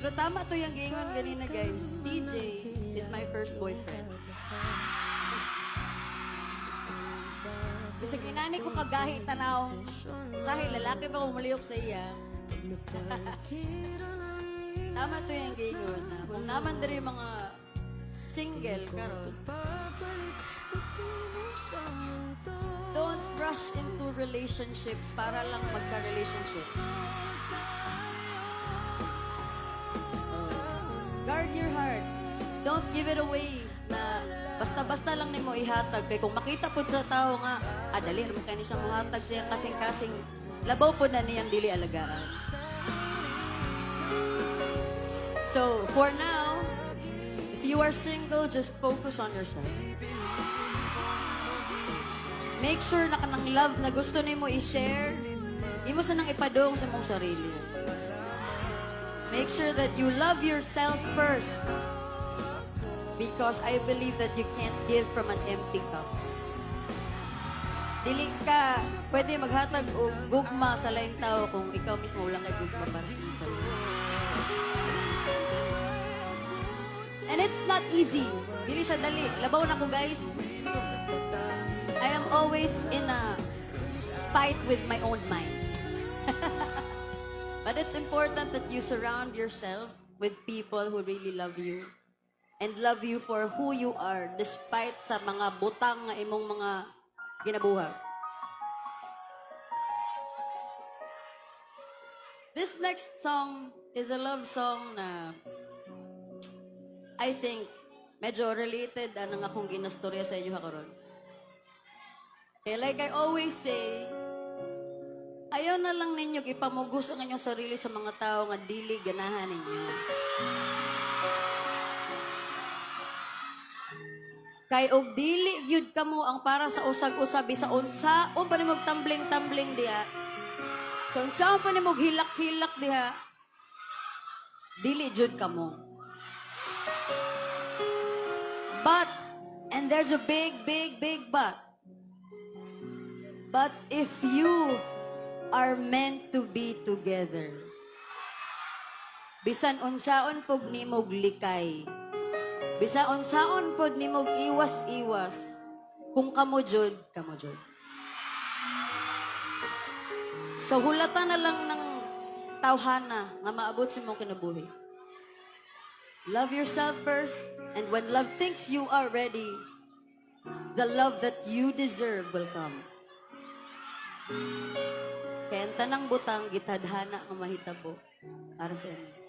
Pero tama to yung gingon ganina, guys. TJ is my first boyfriend. Bisag inani ko kagahi tanaw. Sahi, lalaki pa kumuliyok sa iya. Tama to yung gingon na kung naman dari mga single karon, don't rush into relationships para lang magka-relationship. Guard your heart. Don't give it away na basta-basta lang nimo ihatag. Kaya kung makita po sa tao nga, dali, rin kayo siyang muhatag siya kasing-kasing, labaw po na niyang dili alagaan. So, for now, if you are single, just focus on yourself. Make sure na kanang love na gusto nimo i-share, imo sa nang ipadong sa mong sarili. Make sure that you love yourself first. Because I believe that you can't give from an empty cup. Dili ka pwede maghatag og gugma sa laing tao kung ikaw mismo wala kay gugma para sa iyong sarili. And it's not easy. Dili siya dali. Labaw na ko, guys. I am always in a fight with my own mind. But it's important that you surround yourself with people who really love you and love you for who you are despite sa mga butang nga imong mga ginabuhat. This next song is a love song na I think medyo related anang akong ginastorya sa inyo karon. Kaya like I always say, ayaw na lang ninyo ipamugos ang inyong sarili sa mga tao nga dili ganahan ninyo. Kay og dili gyud kamo ang para sa usag-usab sa unsaon pa nimog tumbling-tumbling diha. Sa unsaon pa nimog hilak-hilak diha. Dili gyud kamo. But, and there's a big, big, big but. But if you are meant to be together, bisan unsaon pog nimog likay, bisan unsaon pod nimog iwas-iwas, kung kamo jud, kamo jud. So hulatan na lang ng tawhana nga maabot sa imong kinabuhi. Love yourself first, and when love thinks you are ready, the love that you deserve will come. Kaya ang tanang butang gitadhana nga mahitabo para sa inyo.